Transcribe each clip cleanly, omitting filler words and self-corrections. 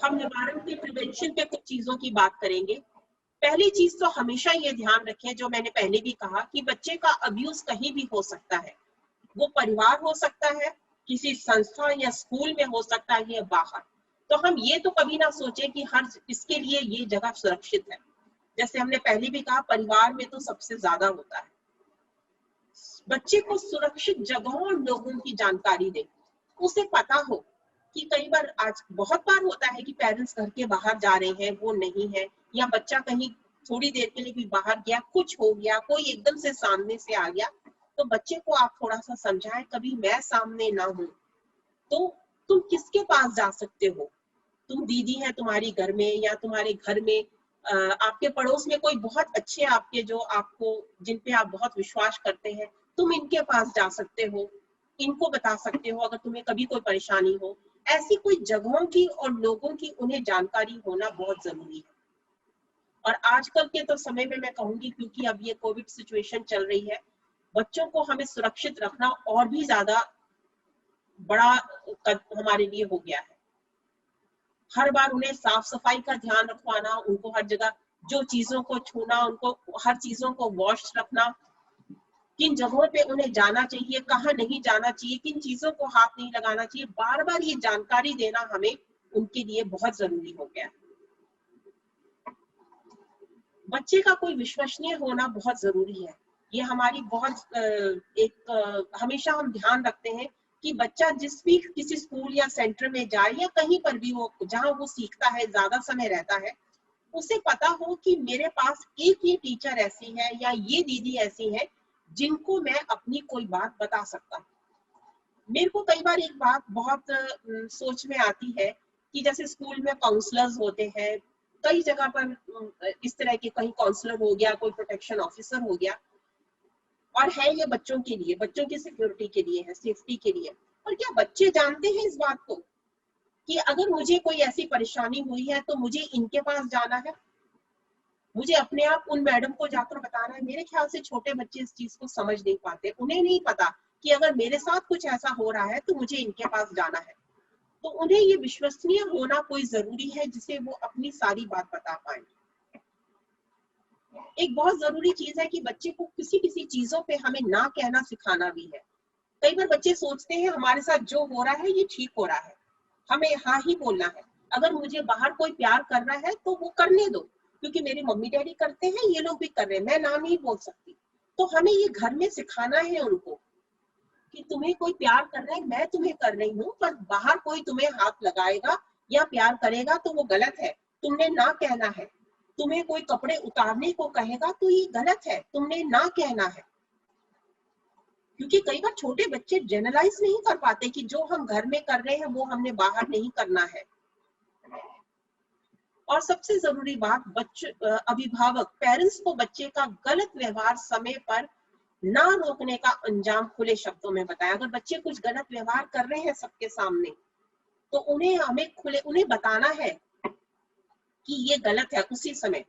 हम निवारण के प्रिवेंशन पे कुछ चीजों की बात करेंगे। पहली चीज तो हमेशा ये ध्यान रखें, जो मैंने पहले भी कहा, कि बच्चे का अब्यूज कहीं भी हो सकता है। वो परिवार हो सकता है, किसी संस्था या स्कूल में हो सकता है, या बाहर। तो हम ये तो कभी ना सोचे कि हर इसके लिए ये जगह सुरक्षित है। जैसे हमने पहले भी कहा, परिवार में तो सबसे ज्यादा होता है। बच्चे को सुरक्षित जगहों और लोगों की जानकारी दें, उसे पता हो कि कई बार, आज बहुत बार होता है कि पेरेंट्स घर के बाहर जा रहे हैं, वो नहीं है, या बच्चा कहीं थोड़ी देर के लिए भी बाहर गया, कुछ हो गया, कोई एकदम से सामने से आ गया, तो बच्चे को आप थोड़ा सा समझाएं, कभी मैं सामने ना हूं तो तुम किसके पास जा सकते हो। तुम दीदी है तुम्हारी घर में, या तुम्हारे घर में आपके पड़ोस में कोई बहुत अच्छे आपके, जो आपको, जिन पे आप बहुत विश्वास करते हैं, तुम इनके पास जा सकते हो, इनको बता सकते हो अगर तुम्हें कभी कोई परेशानी हो। ऐसी कोई जगहों की और लोगों की उन्हें जानकारी होना बहुत जरूरी है। और आजकल के तो समय में मैं कहूंगी, क्योंकि अब ये कोविड सिचुएशन चल रही है, बच्चों को हमें सुरक्षित रखना और भी ज्यादा बड़ा हमारे लिए हो गया है। हर बार उन्हें साफ सफाई का ध्यान रखवाना, उनको हर जगह जो चीजों को छूना, उनको हर चीजों को वॉश रखना, किन जगहों पे उन्हें जाना चाहिए, कहाँ नहीं जाना चाहिए, किन चीजों को हाथ नहीं लगाना चाहिए, बार बार ये जानकारी देना हमें उनके लिए बहुत जरूरी हो गया है। बच्चे का कोई विश्वसनीय होना बहुत जरूरी है। ये हमारी बहुत हमेशा हम ध्यान रखते हैं कि बच्चा जिस भी किसी स्कूल या सेंटर में जाए, या कहीं पर भी वो जहाँ वो सीखता है, ज्यादा समय रहता है, उसे पता हो कि मेरे पास एक ये टीचर ऐसी है या ये दीदी ऐसी है जिनको मैं अपनी कोई बात बता सकता हूँ। मेरे को कई बार एक बात बहुत सोच में आती है कि जैसे स्कूल में काउंसलर्स होते हैं, कई जगह पर इस तरह के, कहीं काउंसलर हो गया, कोई प्रोटेक्शन ऑफिसर हो गया, और है ये बच्चों के लिए, बच्चों की सिक्योरिटी के लिए है, सेफ्टी के लिए। और क्या बच्चे जानते हैं इस बात को कि अगर मुझे कोई ऐसी परेशानी हुई है तो मुझे इनके पास जाना है, मुझे अपने आप उन मैडम को जाकर बताना है? मेरे ख्याल से छोटे बच्चे इस चीज को समझ नहीं पाते, उन्हें नहीं पता कि अगर मेरे साथ कुछ ऐसा हो रहा है तो मुझे इनके पास जाना है। तो उन्हें ये विश्वसनीय होना कोई जरूरी है, जिसे वो अपनी सारी बात बता पाए। एक बहुत जरूरी चीज है कि बच्चे को किसी किसी चीजों पे हमें ना कहना सिखाना भी है। कई बार बच्चे सोचते हैं हमारे साथ जो हो रहा है ये ठीक हो रहा है, हमें हाँ ही बोलना है। अगर मुझे बाहर कोई प्यार कर रहा है तो वो करने दो, क्योंकि मेरे मम्मी डैडी करते हैं, ये लोग भी कर रहे हैं, मैं ना नहीं बोल सकती। तो हमें ये घर में सिखाना है उनको कि तुम्हें कोई प्यार कर रहा है, मैं तुम्हें कर रही हूँ, पर बाहर कोई तुम्हें हाथ लगाएगा या प्यार करेगा तो वो गलत है, तुमने ना कहना है। तुम्हें कोई कपड़े उतारने को कहेगा तो ये गलत है, तुमने ना कहना है। क्योंकि कई बार छोटे बच्चे जनरलाइज नहीं कर पाते कि जो हम घर में कर रहे हैं वो हमने बाहर नहीं करना है। और सबसे जरूरी बात, अभिभावक, पेरेंट्स को बच्चे का गलत व्यवहार समय पर ना रोकने का अंजाम खुले शब्दों में बताया। अगर बच्चे कुछ गलत व्यवहार कर रहे हैं सबके सामने, तो उन्हें बताना है कि ये गलत है उसी समय।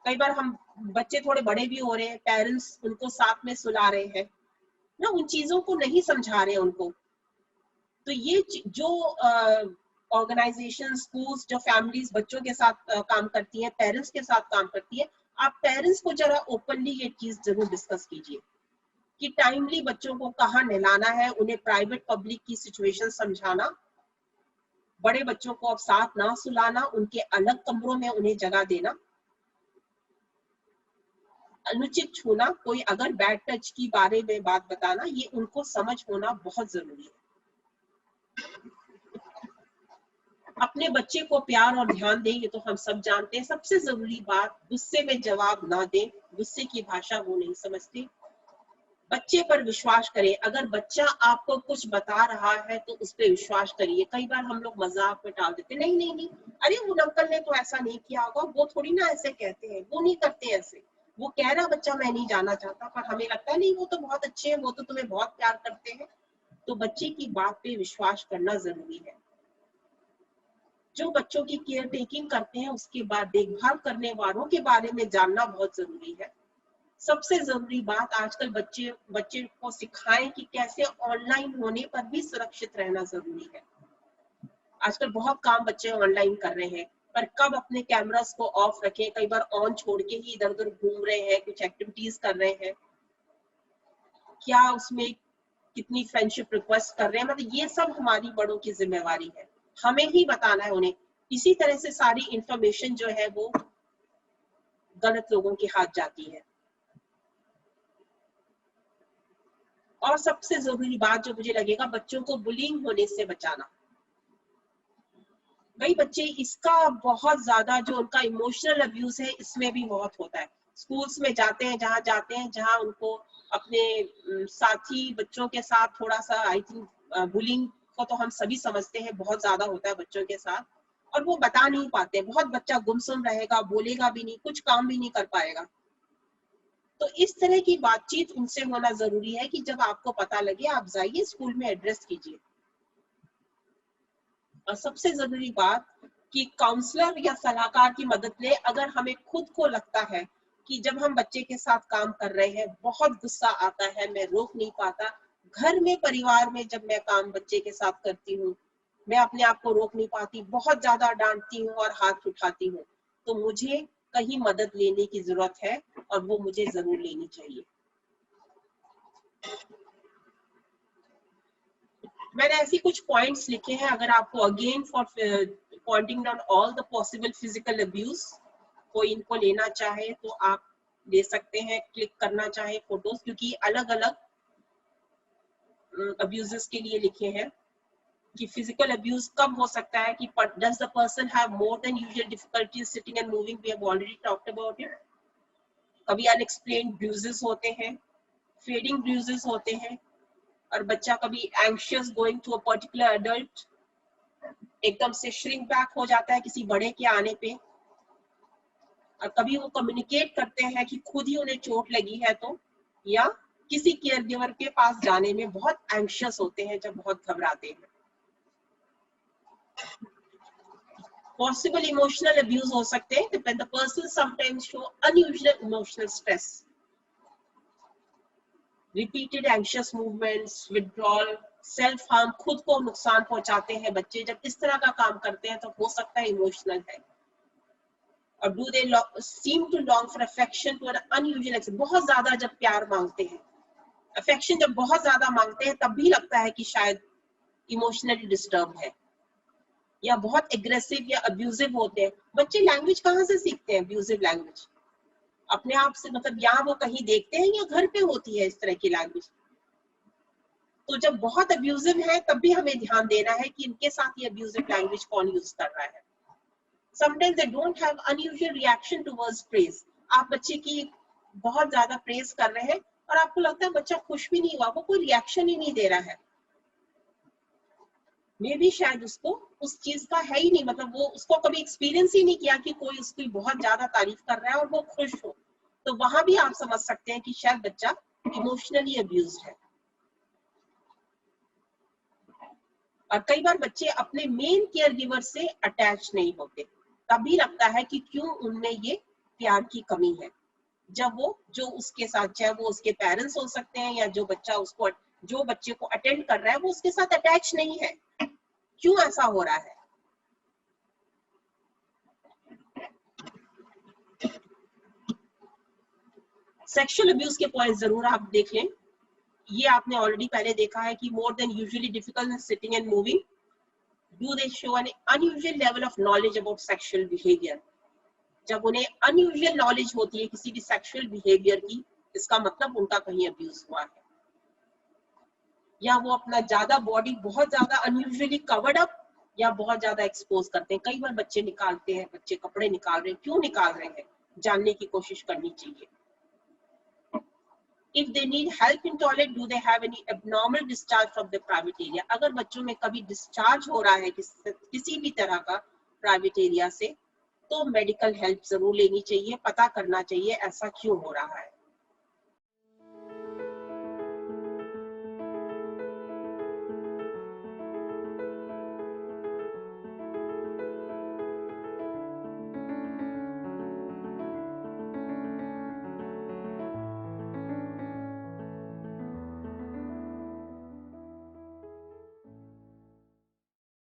कई बार हम बच्चे थोड़े बड़े भी हो रहे हैं, पेरेंट्स उनको साथ में सुला रहे हैं ना, उन चीजों को नहीं समझा रहे उनको। तो ये जो ऑर्गेनाइजेशन, स्कूल्स, जो फैमिलीज बच्चों के साथ काम करती है, पेरेंट्स के साथ काम करती है, आप पेरेंट्स को जरा ओपनली ये चीज जरूर डिस्कस कीजिए कि टाइमली बच्चों को कहाँ नहलाना है, उन्हें प्राइवेट पब्लिक की सिचुएशन समझाना, बड़े बच्चों को अब साथ ना सुलाना, उनके अलग कमरों में उन्हें जगह देना, अनुचित छूना, कोई अगर बैड टच की बारे में बात बताना, ये उनको समझ होना बहुत जरूरी है। अपने बच्चे को प्यार और ध्यान दें, ये तो हम सब जानते हैं। सबसे जरूरी बात, गुस्से में जवाब ना दें, गुस्से की भाषा वो नहीं समझते। बच्चे पर विश्वास करें, अगर बच्चा आपको कुछ बता रहा है तो उस पर विश्वास करिए। कई बार हम लोग मजाक में टाल देते, नहीं नहीं नहीं, अरे वो अंकल ने तो ऐसा नहीं किया होगा, वो थोड़ी ना ऐसे कहते हैं, वो नहीं करते ऐसे, वो कह रहा बच्चा मैं नहीं जाना चाहता, पर हमें लगता है नहीं वो तो बहुत अच्छे हैं, वो तो तुम्हें बहुत प्यार करते हैं। तो बच्चे की बात पे विश्वास करना जरूरी है। जो बच्चों की केयर टेकिंग करते हैं, उसके बाद देखभाल करने वालों के बारे में जानना बहुत जरूरी है। सबसे जरूरी बात, आजकल बच्चे को सिखाएं कि कैसे ऑनलाइन होने पर भी सुरक्षित रहना जरूरी है। आजकल बहुत काम बच्चे ऑनलाइन कर रहे हैं, पर कब अपने कैमरास को ऑफ रखें, कई बार ऑन छोड़ के ही इधर उधर घूम रहे हैं, कुछ एक्टिविटीज कर रहे हैं, क्या उसमें कितनी फ्रेंडशिप रिक्वेस्ट कर रहे हैं, मतलब ये सब हमारी बड़ों की जिम्मेवारी है, हमें ही बताना है उन्हें। इसी तरह से सारी इंफॉर्मेशन जो है वो गलत लोगों के हाथ जाती है। और सबसे जरूरी बात जो मुझे लगेगा, बच्चों को बुलिंग होने से बचाना। कई बच्चे इसका बहुत ज्यादा जो उनका इमोशनल अब्यूज है इसमें भी बहुत होता है। स्कूल्स में जाते हैं जहां उनको अपने साथी बच्चों के साथ थोड़ा सा, आई थिंक बुलिंग को तो हम सभी समझते हैं बहुत ज्यादा होता है बच्चों के साथ, और वो बता नहीं पाते। बहुत बच्चा गुमसुम रहेगा, बोलेगा भी नहीं, कुछ काम भी नहीं कर पाएगा। तो इस तरह की बातचीत उनसे होना जरूरी है कि जब आपको पता लगे आप जाइए स्कूल में एड्रेस कीजिए। और सबसे जरूरी बात कि काउंसलर या सलाहकार की मदद ले। अगर हमें खुद को लगता है कि जब हम बच्चे के साथ काम कर रहे हैं बहुत गुस्सा आता है, मैं रोक नहीं पाता, घर में परिवार में जब मैं काम बच्चे के साथ करती हूँ मैं अपने आप को रोक नहीं पाती, बहुत ज्यादा डांटती हूँ और हाथ उठाती हूँ, तो मुझे कहीं मदद लेने की जरूरत है और वो मुझे जरूर लेनी चाहिए। मैंने ऐसी कुछ पॉइंट्स लिखे हैं, अगर आपको again for pointing down all the possible physical abuse, कोई इनको लेना चाहे तो आप ले सकते हैं, क्लिक करना चाहे फोटोज, क्योंकि अलग अलग अब्यूजेस के लिए लिखे हैं कि फिजिकल अब्यूज कब हो सकता है, कि does the person have more than usual difficulties sitting and moving, we have already talked about it. कभी अनएक्सप्लेन्ड ब्रूजेस होते हैं, फेडिंग ब्रूजेस होते हैं, और बच्चा कभी anxious going to a particular adult, एकदम से श्रिंक बैक हो जाता है किसी बड़े के आने पे, और कभी वो कम्युनिकेट करते हैं कि खुद ही उन्हें चोट लगी है तो, या किसी केयर गिवर के पास जाने में बहुत एंग्शियस होते हैं जब बहुत घबराते हैं। पॉसिबल इमोशनल अब्यूज हो सकते हैं when the person sometimes show unusual emotional stress, repeated anxious movements, withdrawal, self harm, खुद को नुकसान पहुंचाते हैं बच्चे जब इस तरह का काम करते हैं तो हो सकता है इमोशनल है। और do they seem to long for affection to an unusual extent, बहुत ज्यादा जब प्यार मांगते हैं, अफेक्शन जब बहुत ज्यादा मांगते हैं तब भी लगता है कि शायद इमोशनली डिस्टर्ब है, या बहुत एग्रेसिव या अब्यूजिव होते हैं। बच्चे लैंग्वेज कहाँ से सीखते हैं? अब्यूजिव लैंग्वेज अपने आप से, मतलब यहाँ वो कहीं देखते हैं या घर पे होती है इस तरह की लैंग्वेज। तो जब बहुत अब्यूजिव है तब भी हमें ध्यान देना है कि इनके साथ ये अब्यूजिव लैंग्वेज कौन यूज कर रहा है। Sometimes they don't have unusual reaction towards praise, आप बच्चे की बहुत ज्यादा प्रेज कर रहे हैं और आपको लगता है बच्चा खुश भी नहीं हुआ, वो कोई रिएक्शन ही नहीं दे रहा है, मे भी शायद उसको उस चीज का है ही नहीं, मतलब वो उसको कभी एक्सपीरियंस ही नहीं किया कि कोई उसकी बहुत ज्यादा तारीफ कर रहा है और वो खुश हो। तो वहां भी आप समझ सकते हैं कि शायद बच्चा इमोशनली अब्यूज्ड है। और कई बार बच्चे अपने मेन केयर गिवर से अटैच नहीं होते, तभी लगता है कि क्यों उनमें ये प्यार की कमी है, जब वो जो उसके साथ, चाहे वो उसके पेरेंट्स हो सकते हैं या जो बच्चे को अटेंड कर रहा है वो उसके साथ अटैच नहीं है, क्यों ऐसा हो रहा है। सेक्सुअल अब्यूज के पॉइंट जरूर आप देख लें, ये आपने ऑलरेडी पहले देखा है कि more than usually difficult in sitting and moving, do they show N unusual level of knowledge about sexual behaviour. जब उन्हें अनयूजुअल नॉलेज होती है किसी भी सेक्सुअल बिहेवियर की, इसका मतलब उनका कहीं अब्यूज हुआ है, या वो अपना ज्यादा बॉडी बहुत ज्यादा अनयूजुअली कवर्ड अप या बहुत ज्यादा एक्सपोज करते हैं। कई बार बच्चे निकालते हैं, बच्चे कपड़े निकाल रहे हैं, क्यों निकाल रहे हैं, जानने की कोशिश करनी चाहिए। If they need help in toilet, do they have any abnormal discharge from the private area? अगर बच्चों में कभी डिस्चार्ज हो रहा है किसी भी तरह का प्राइवेट एरिया से, तो मेडिकल हेल्प जरूर लेनी चाहिए, पता करना चाहिए ऐसा क्यों हो रहा है।